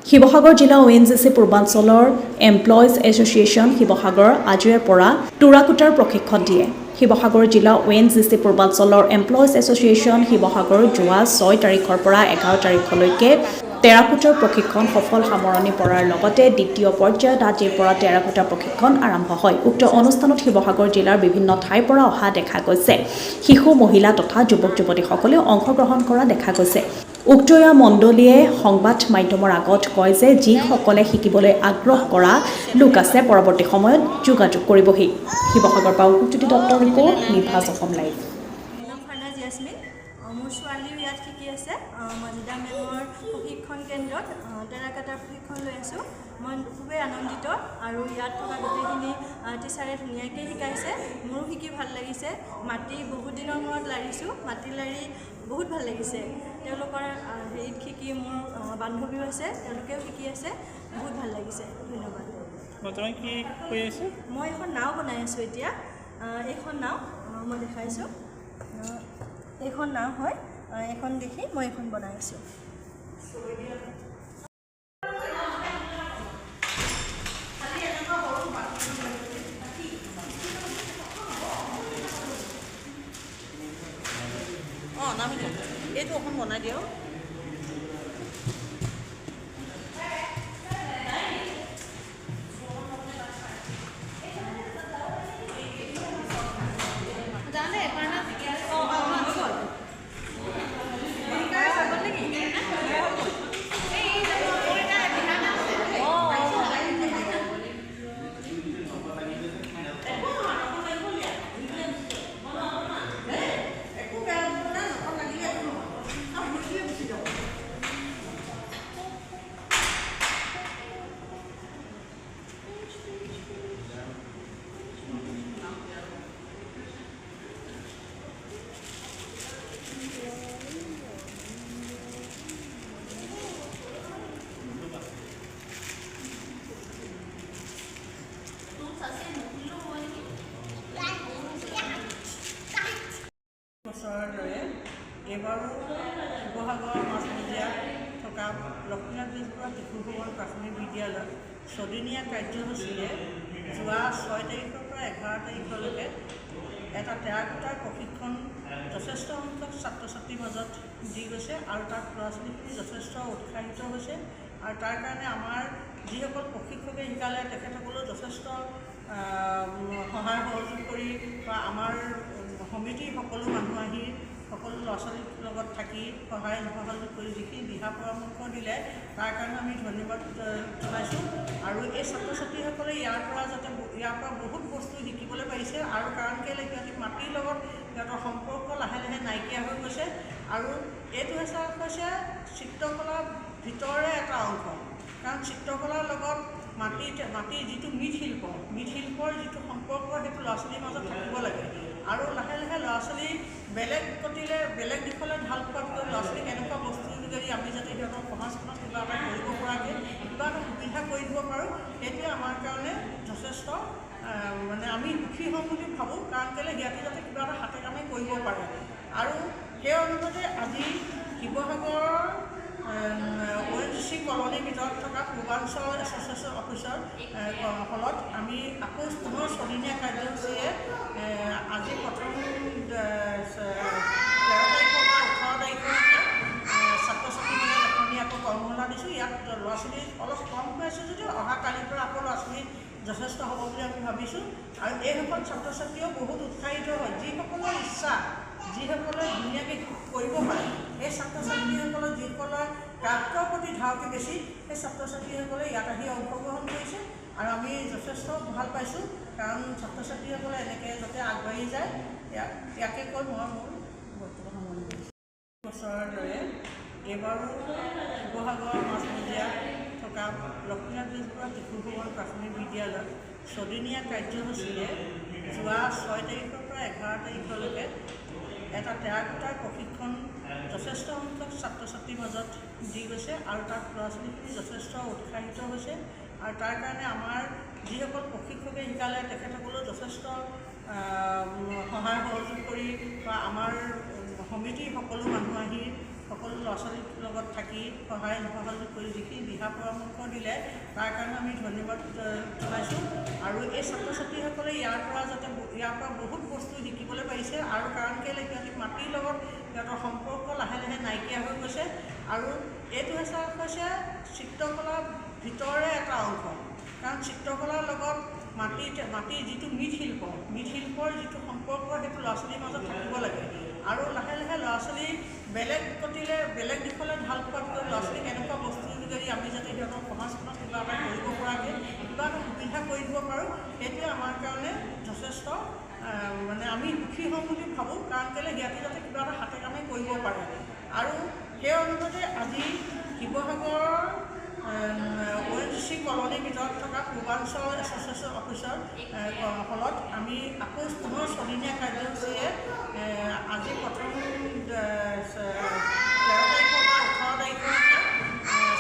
শিৱসাগৰ জিলা ONGC পূৰ্বাঞ্চলৰ employees association Sivasagar আজিৰে পৰা টুৰাকুটাৰ প্ৰশিক্ষণ দিয়ে। শিৱসাগৰ জিলা ONGC পূৰ্বাঞ্চলৰ এমপ্লয়িজ এছ'চিয়েশ্যন শিৱসাগৰ যোৱা 6 তাৰিখৰ পৰা 11 তাৰিখলৈকে টেৰাকোটাৰ প্ৰশিক্ষণ সফল সামৰণি পৰাৰ লগতে দ্বিতীয় পৰ্যায়ত আজিৰ পৰা টেৰাকোটা প্ৰশিক্ষণ আৰম্ভ হয়। উক্ত অনুষ্ঠানত শিৱসাগৰ জিলাৰ বিভিন্ন ঠাইৰ পৰা অহা দেখা গৈছে। শিশু, মহিলা তথা যুৱক-যুৱতীসকলেও অংশগ্ৰহণ কৰা দেখা গৈছে। উক্তয়া মণ্ডলীয়ে সংবাদ মাধ্যমৰ আগত কয় যে যিসকলে শিকিবলৈ আগ্ৰহ কৰা লোক আছে পৰৱৰ্তী সময়ত যোগাযোগ কৰিবহি। শিৱসাগৰ পৰা উজ্জ্যোতি দত্তৰ ৰিপৰ্ট, নিভাজ অসম লাইভ। মোৰ ছোৱালীও ইয়াত শিকি আছে। মজিদা মেমৰ প্ৰশিক্ষণ কেন্দ্ৰত টেৰাকোটাৰ প্ৰশিক্ষণ লৈ আছোঁ। মই খুবেই আনন্দিত আৰু ইয়াত থকা গোটেইখিনি টিচাৰে ধুনীয়াকৈ শিকাইছে। মোৰো শিকি ভাল লাগিছে। মাটি বহুত দিনৰ মূৰত লাৰিছোঁ। মাটি লাৰি বহুত ভাল লাগিছে। তেওঁলোকৰ হেৰিত শিকি মোৰ বান্ধৱীও আছে, তেওঁলোকেও শিকি আছে। বহুত ভাল লাগিছে। ধন্যবাদ। মই এখন নাও বনাই আছোঁ এতিয়া। এইখন নাও মই দেখাইছোঁ। এইখন নাও হয়, এখন দেখি মই এখন বনাই আছোঁ। নামি দিয়ক, এইটো অকণ বনাই দিয়ক। বছৰৰ দৰে এইবাৰো শিৱসাগৰ মাজমজিয়াত থকা লক্ষ্মীনাথ বেজবৰুৱা শিশু ভৱন প্ৰাথমিক বিদ্যালয়ত ছদিনীয়া কাৰ্যসূচীৰে যোৱা 6 তাৰিখৰ পৰা 11 তাৰিখলৈকে এটা টেৰাকোটাৰ প্ৰশিক্ষণ যথেষ্ট সংখ্যক ছাত্ৰ ছাত্ৰীৰ মাজত দি গৈছে আৰু তাত ল'ৰা ছোৱালীখিনি যথেষ্ট উৎসাহিত হৈছে। আৰু তাৰ কাৰণে আমাৰ যিসকল প্ৰশিক্ষকে শিকালে তেখেতসকলেও যথেষ্ট সহায় সহযোগ কৰি বা আমাৰ সমিতিৰ সকলো মানুহ আহি সকলো ল'ৰা ছোৱালীৰ লগত থাকি সহায় সহযোগ কৰি যিখিনি দিহা পৰামৰ্শ দিলে তাৰ কাৰণে আমি ধন্যবাদ জনাইছোঁ। আৰু এই ছাত্ৰ ছাত্ৰীসকলে ইয়াৰ পৰা বহুত বস্তু শিকিবলৈ পাৰিছে। আৰু কাৰণ কেলৈ সিহঁতি মাটিৰ লগত সিহঁতৰ সম্পৰ্ক লাহে লাহে নাইকিয়া হৈ গৈছে। আৰু এইটো হৈছে চিত্ৰকলাৰ ভিতৰৰে এটা অংশ। কাৰণ চিত্ৰকলাৰ লগত মাটিৰ যিটো মৃৎশিল্পৰ যিটো সম্পৰ্ক সেইটো ল'ৰা ছোৱালীৰ মাজত থাকিব লাগে। আৰু লাহে লাহে ল'ৰা ছোৱালী বেলেগ দিশলৈ ঢাল খোৱাতকৈ ল'ৰা ছোৱালীক এনেকুৱা বস্তুৰ যোগেদি আমি যাতে সিহঁতৰ সমাজখনত কিবা এটা কৰিব পৰাকৈ কিবা এটা সুবিধা কৰি দিব পাৰোঁ, সেইটোৱে আমাৰ কাৰণে যথেষ্ট আমি সুখী হ'ম বুলি ভাবোঁ। কাৰণ কেলৈ সিহঁতে যাতে কিবা এটা হাতে কামে কৰিব পাৰে। আৰু সেই অনুপাতে আজি শিৱসাগৰৰ ONGC কলনীৰ ভিতৰত থকা পূৰ্বাঞ্চল এছ'চিয়েশ্যন অফিচৰ হলত আমি আকৌ পুনৰ ছদিনীয়া কাৰ্যসূচীৰে আজি প্ৰথম 13 তাৰিখৰ পৰা 18 তাৰিখলৈকে ছাত্ৰ ছাত্ৰীসকলে এখনি আকৌ কৰ্মশালা দিছোঁ। ইয়াত ল'ৰা ছোৱালী অলপ কম হৈ আছে যদিও অহা কালিৰ পৰা আকৌ ল'ৰা ছোৱালী যথেষ্ট হ'ব বুলি আমি ভাবিছোঁ। আৰু এইসকল ছাত্ৰ ছাত্ৰীও বহুত উৎসাহিত হয়। যিসকলৰ ইচ্ছা, যিসকলে ধুনীয়াকৈ কৰিব পাৰে, সেই ছাত্ৰ ছাত্ৰীসকলৰ যিসকলৰ ক্ৰাফ্টৰ প্ৰতি ধাউতি বেছি, সেই ছাত্ৰ ছাত্ৰীসকলে ইয়াত আহি অংশগ্ৰহণ কৰিছে। আৰু আমি যথেষ্ট ভাল পাইছোঁ। কাৰণ ছাত্ৰ ছাত্ৰীসকলে এনেকৈ যাতে আগবাঢ়ি যায়, ইয়াকে কৈ মই মোৰ বক্তব্য সামৰণি কৰিছোঁ। বছৰৰ দৰে এইবাৰো শিৱসাগৰ মাজমজিয়াত থকা লক্ষ্মীনাথ বেজবৰুৱা শিশু ভৱন প্ৰাথমিক বিদ্যালয়ত ছদিনীয়া কাৰ্যসূচীৰে যোৱা 6 তাৰিখৰ পৰা 11 তাৰিখলৈকে এটা টেৰাকোটাৰ প্ৰশিক্ষণ যথেষ্ট সংখ্যক ছাত্ৰ ছাত্ৰীৰ মাজত দি গৈছে। আৰু তাত ল'ৰা ছোৱালীখিনি যথেষ্ট উৎসাহিত হৈছে। আৰু তাৰ কাৰণে আমাৰ যিসকল প্ৰশিক্ষকে শিকালে তেখেতসকলেও যথেষ্ট সহায় সহযোগ কৰি বা আমাৰ সমিতিৰ সকলো মানুহ আহি সকলো ল'ৰা ছোৱালীৰ লগত থাকি সহায় সহযোগ কৰি যিখিনি দিহা পৰামৰ্শ দিলে তাৰ কাৰণে আমি ধন্যবাদ জনাইছোঁ। আৰু এই ছাত্ৰ ছাত্ৰীসকলে ইয়াৰ পৰা বহুত বস্তু শিকিবলৈ পাৰিছে। আৰু কাৰণ কেলৈ সিহঁতি মাটিৰ লগত সিহঁতৰ সম্পৰ্ক লাহে লাহে নাইকিয়া হৈ গৈছে। আৰু এইটো হৈছে চিত্ৰকলাৰ ভিতৰৰে এটা অংশ। কাৰণ চিত্ৰকলাৰ লগত মাটিৰ যিটো মৃৎশিল্পৰ যিটো সম্পৰ্ক সেইটো ল'ৰা ছোৱালীৰ মাজত থাকিব লাগে। আৰু লাহে লাহে ল'ৰা ছোৱালী বেলেগ দিশলৈ ঢাল খোৱাতকৈ ল'ৰা ছোৱালীক এনেকুৱা বস্তুৰ যোগেদি আমি যাতে সিহঁতৰ সমাজখনত কিবা এটা কৰিব পৰাকৈ কিবা এটা সুবিধা কৰি দিব পাৰোঁ, সেইটোৱে আমাৰ কাৰণে যথেষ্ট মানে আমি সুখী হ'ম বুলি ভাবোঁ। কাৰণ কেলৈ সিহঁতে যাতে কিবা এটা হাতে কামে কৰিব পাৰে। আৰু সেই অনুপাতে আজি শিৱসাগৰৰ ONGC কলনীৰ ভিতৰত থকা পূৰ্বাঞ্চল এছ'চিয়েশ্যন অফিচৰ হলত আমি আকৌ পুনৰ 6দিনীয়া কাৰ্যসূচীৰে আজি প্ৰথম 13 তাৰিখৰ পৰা 18 তাৰিখলৈকে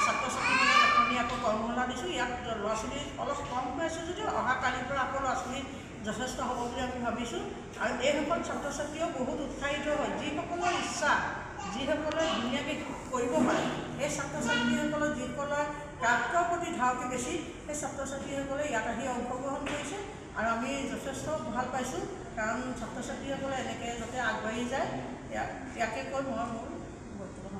ছাত্ৰ ছাত্ৰীসকলে এখনি আকৌ কৰ্মশালা দিছোঁ। ইয়াত ল'ৰা ছোৱালী অলপ কম হৈ আছে যদিও অহা কালিৰ পৰা আকৌ ল'ৰা ছোৱালী যথেষ্ট হ'ব বুলি আমি ভাবিছোঁ। আৰু এইসকল ছাত্ৰ ছাত্ৰীও বহুত উৎসাহিত হয়। যিসকলৰ ইচ্ছা, যিসকলে ধুনীয়াকৈ কৰিব পাৰে, এই ছাত্ৰ ছাত্ৰীসকলৰ যিসকলৰ ক্ৰাফ্টৰ প্ৰতি ধাউতি বেছি, সেই ছাত্ৰ ছাত্ৰীসকলে ইয়াত আহি অংশগ্ৰহণ কৰিছে। আৰু আমি যথেষ্ট ভাল পাইছোঁ। কাৰণ ছাত্ৰ ছাত্ৰীসকলে এনেকৈ যাতে আগবাঢ়ি যায়, ইয়াকে কৈ মই মোৰ বৰ্তমান